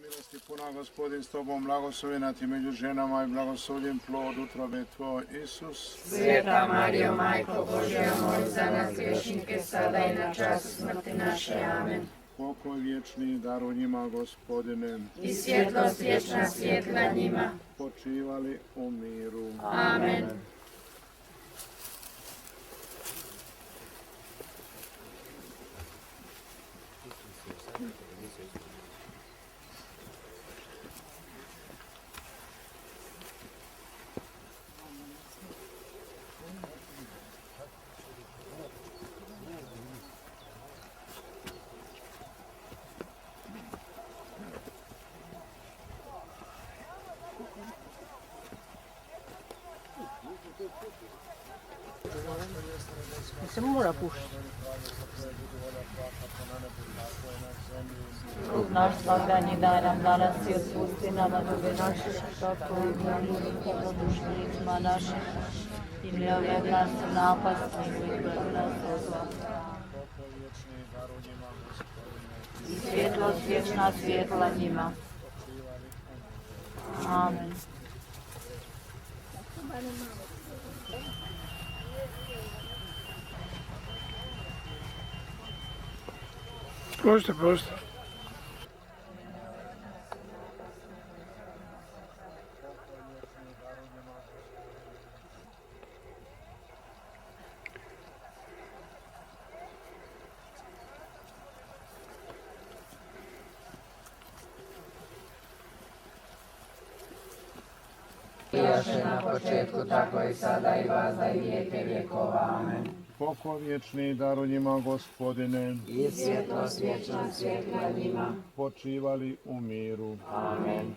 Milosti puna, Gospodin s tobom, blagoslovljena ti među ženama i blagoslovljen plod utrobe tvoj, Isus. Sveta Marijo, Majko Božja, moli za nas griješnike, sada i na čas smrti naše. Amen. Pokoj vječni daruj njima, Gospodine, I svjetlost vječna svjetla njima. počivali u miru. Amen. Se mora pušiti. Naš svakdanji daj nam danas i otpusti nama dugove naše, kako i mi dobrodušnicima našim. I ne uvijek nas u napast, nego izbavi nas od zla. I svjetlost vječna svjetla njima. Amen. Možete. Bijaše na početku, tako i sada i vazda i vijeke vjekova. Amen. Pokoj vječni daruj njima, Gospodine, I svjetlost vječna svjetla njima. počivali u miru. Amen.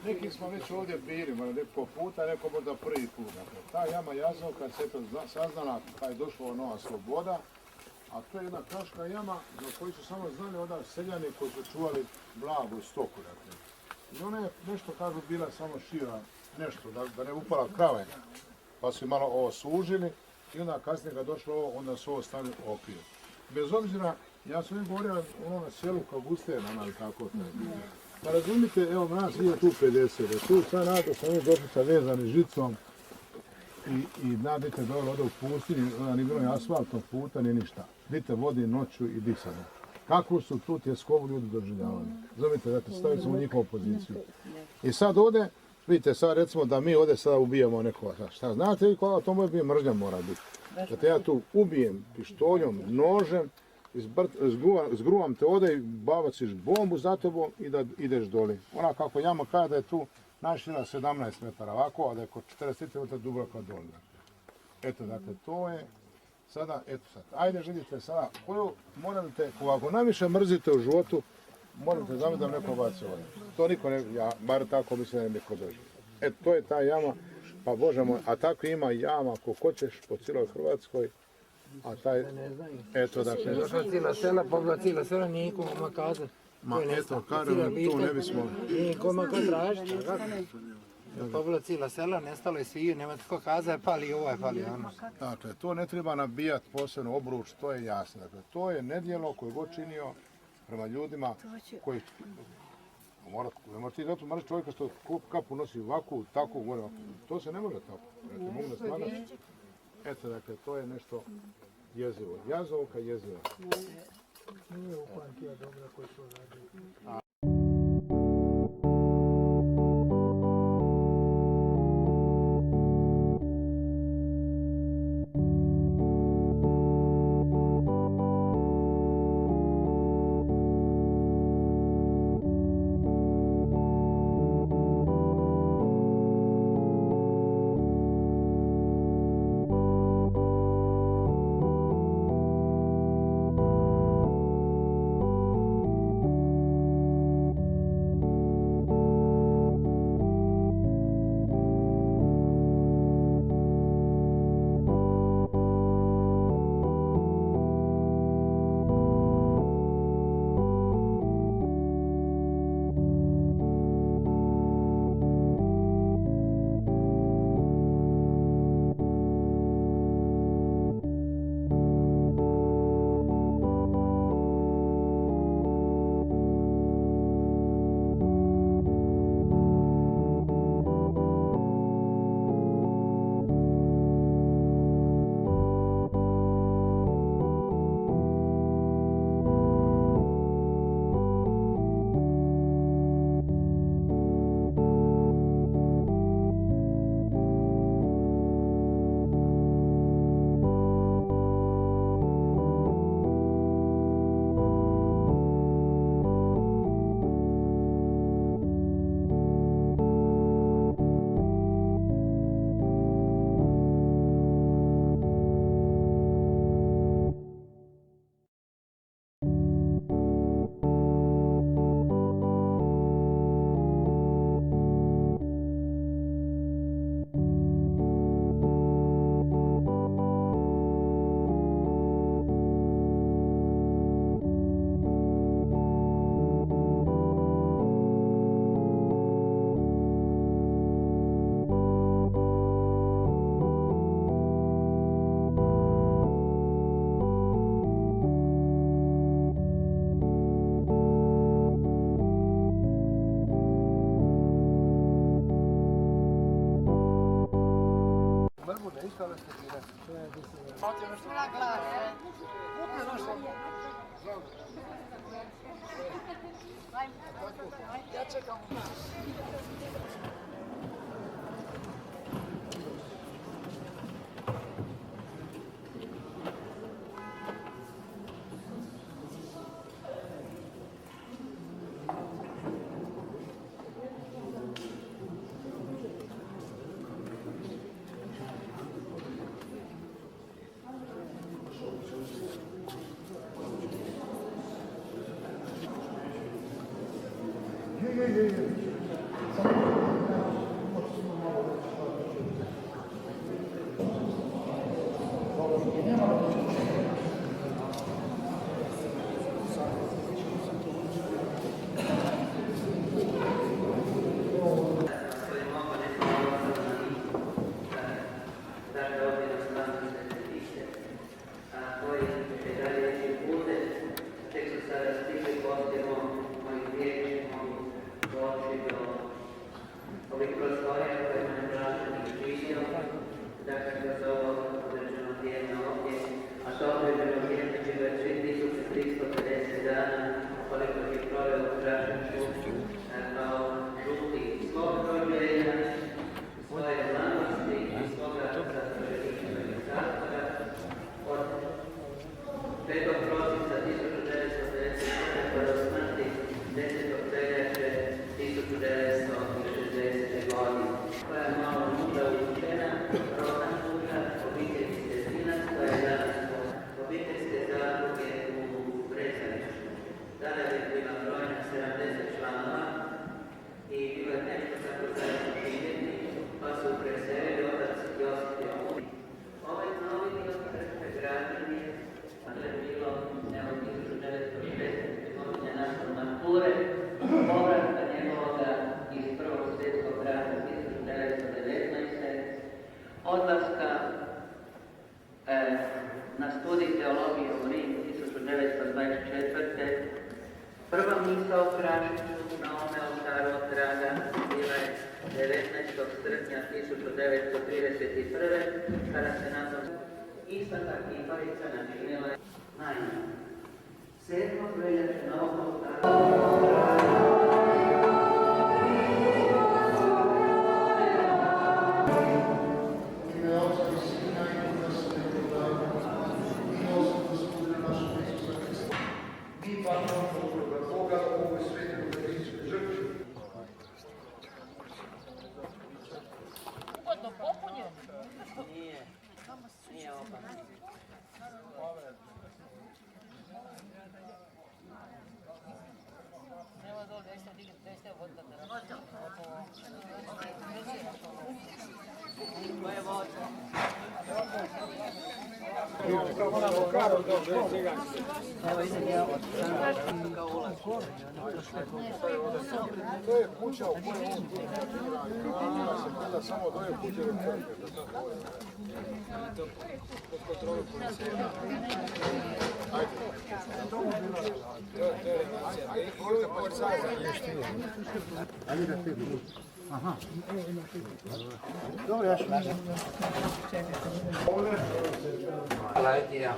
Neki smo već ovdje bili, neko puta, neko možda prvi put. Ta jama Jazovka se to saznala kad je došla nova sloboda, a to je jedna kraška jama za koju su samo znali onda seljani koji su čuvali blago i stoku. I ona je nešto, kažu, bila samo šira, nešto, da ne upala krave. Pa su malo ovo sužili i onda kasnije kad došlo ovo, onda su ovo stavili okvir. Bez obzira, ja sam uvijek govorio na selu kao Gusten, ona ili tako. Pa razumite, evo nas je tu 50, tu sad nada sam uvijek došli sa vezanim žicom i nadite dobro ovdje u pustinji, onda nije bilo ni asfaltnog puta, ni ništa. Dite vodi noću i disanje. Kako su tu tjeskovu ljudi doživljavali? Zovite, dakle, stavili smo u njihovu poziciju. I sad ovdje, vidite, sad recimo da mi ovdje sada ubijemo nekoga. Šta znate vi koga to moje mržnja mora biti? Da ja tu ubijem pištoljom, nožem, zgruvam te ovdje i baciš bombu za tobom i da ideš doli. Ona kako jama kaže da je tu našira 17 metara ovako, a da je kod 40 metara duboko doli. Eto, dakle, to je sada, eto sad, ajde vidite sada, koju morate, ako najviše mrzite u životu, morate znati da neko baci ovdje. To niko ne, ja bar tako mislim da je neko dođe. Eto, to je ta jama, pa Bože moj, a tako ima jama ako hoćeš po cijeloj Hrvatskoj. A taj, eto dakle... Došla cijela sela, pobila cijela sela, nije nikoma kazati. Ma eto, kažem, tu ne bismo... Nije nikoma ko tražiti, pobila cijela sela, nestalo je svi, nema tko kazati, pali ovaj, pali ono. Dakle, to ne treba nabijati posebno obruč, to je jasno. Dakle, to je nedjelo koje god činio prema ljudima koji... Ne možeš ti zato mrzi čovjeka što kapu nosi ovakvu, takvu, gore. To se ne može tako. Dakle, mogu da slagati. Eto, dakle, to je nešto jezivo. Jazovka jeziva. Nije upamtio dobro koji to radi. ostale studirati. ovih prostorija koje me neplaćenih živio, dakle kroz ovo određeno vrijeme ovdje, a to određeno vrijeme će već 3350 dana, koliko je proveo u Krašiću kao žuti svog rođenja, svoje mladosti i svoga zatvorenika i zatvora od 5. prosinca 1950. pa do smrti 10. veljače 1960. godine, koja je malo muda učena, rodna muda, obiteljske zinac, koja je danas po obiteljske zadruge u Brezaniću. Tada je bila brojna 70 članova i bilo je nešto kako zajedno živjeti, pa su preselili otac Josip Jovović. Ovaj novi dio crkve građen je, a to je bilo evo 1960. godine nakon mature, povratka njegovoga iz Prvog svjetskog rata 1919. odlaska na studij teologije u Rim 1924. Prva misa u Krašiću na ovome oltaru od traga bila je 19. srpnja 1931. kada se nakon istaka kiparica načinila najmanje. 7. veljače na ovom oltaru To je kuća u kojoj on gleda se gleda samo do je kuće u crkve. Pod kontrolu policije. Ajde, volite policajaca. Ali da te budu. Aha. Dobro, ja ću. Hvala ti ja.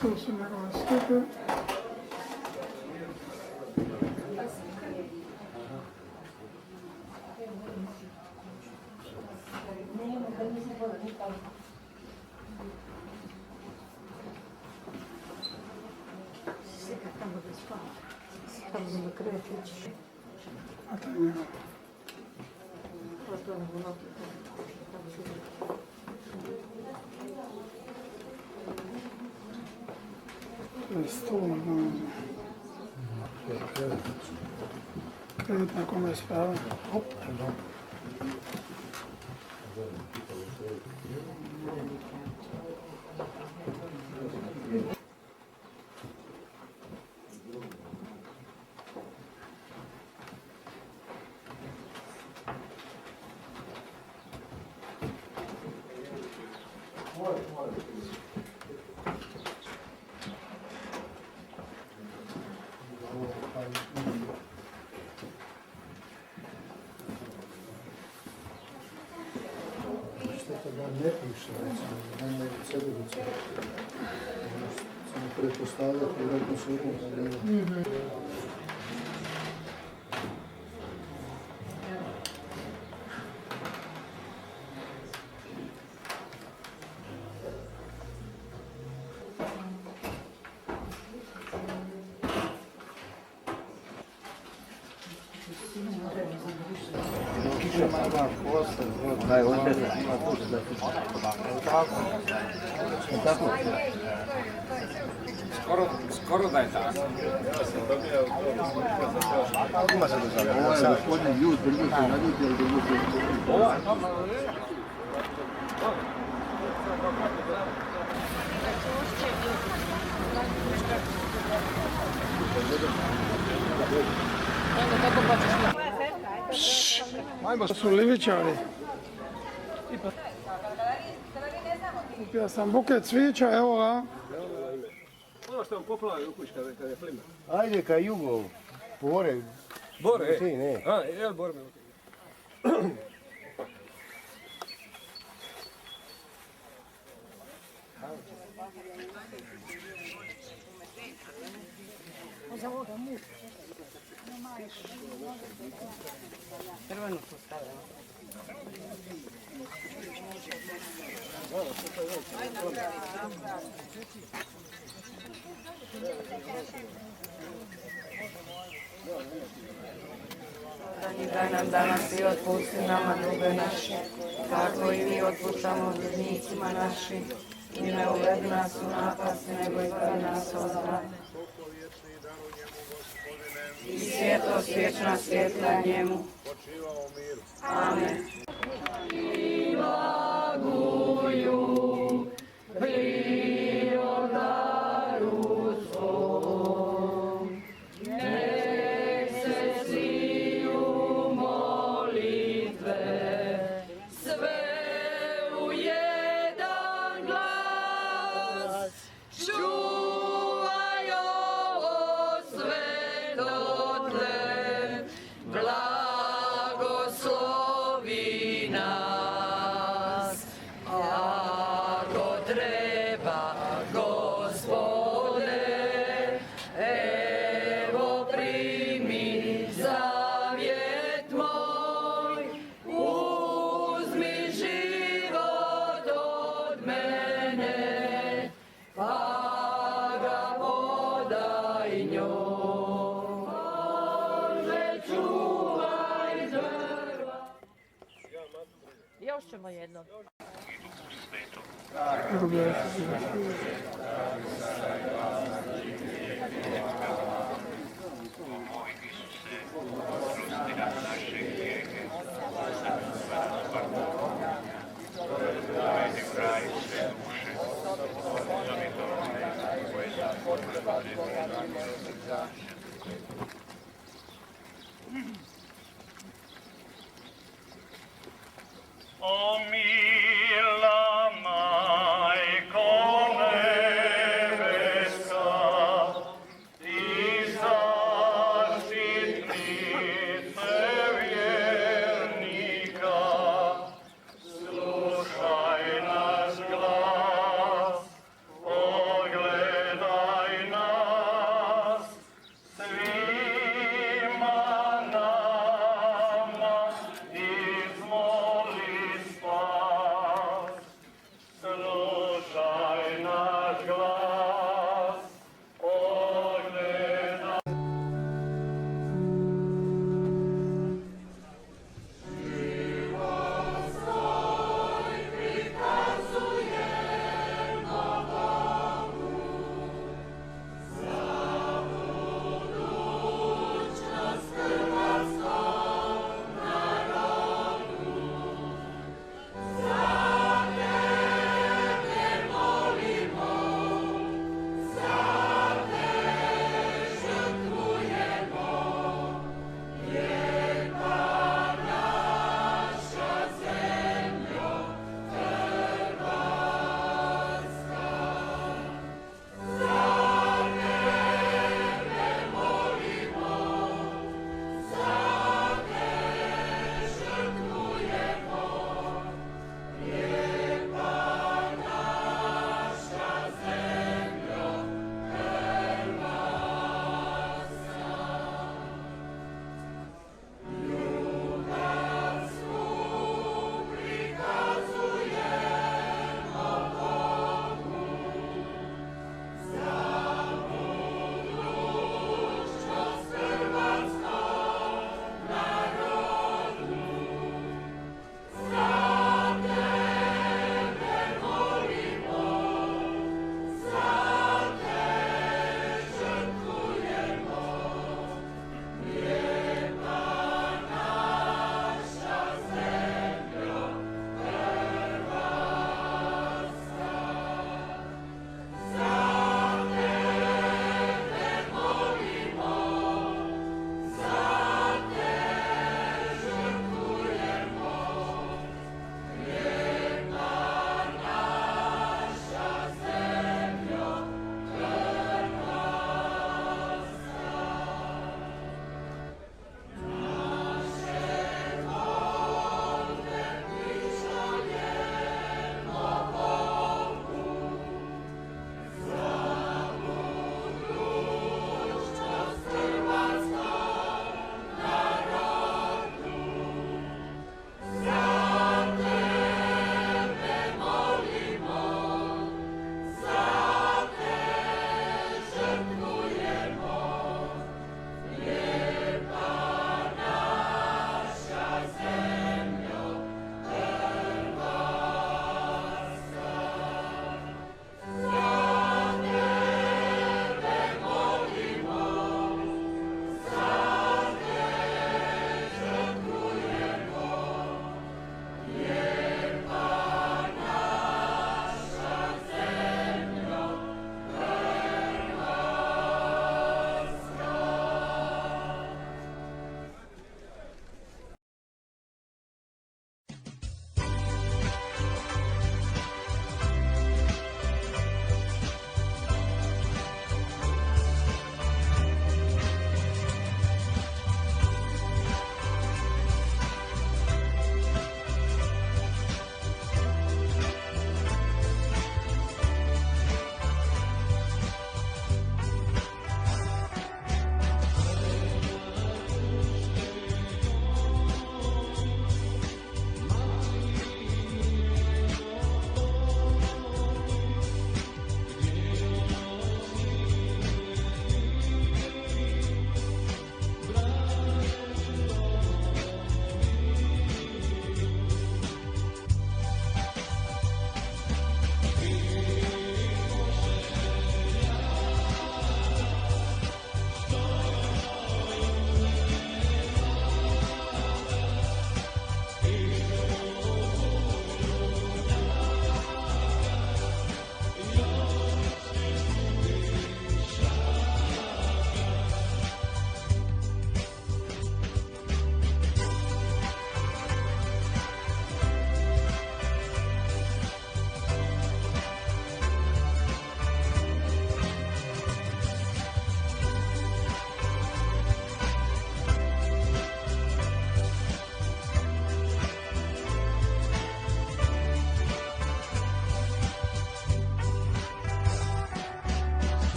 To su njegove stupe. A to je njegov. To je stol, krevet na kome je spava. Hop. sebe do crkve. Samo pretpostavljati, vjerojatno se unutra. Skoro da je tako. Ovo je gospodin Ljud, držite na ljudi, ali držite. Ajmo, su livičari. Kupio sam buket cvijeća, evo ga. Ono što vam poplavi u kući kada je plima. Ajde ka jugo, Bore. Bore, Ti, ne. A, jel Bore me Daj nam danas i otpusti nama dugove naše, kako i mi otpuštamo dužnicima našim. I ne uvedi nas u napast, nego izbavi nas od zla. I svjetlost vječna svjetla njemu. Amen. Još ćemo jedno. O mi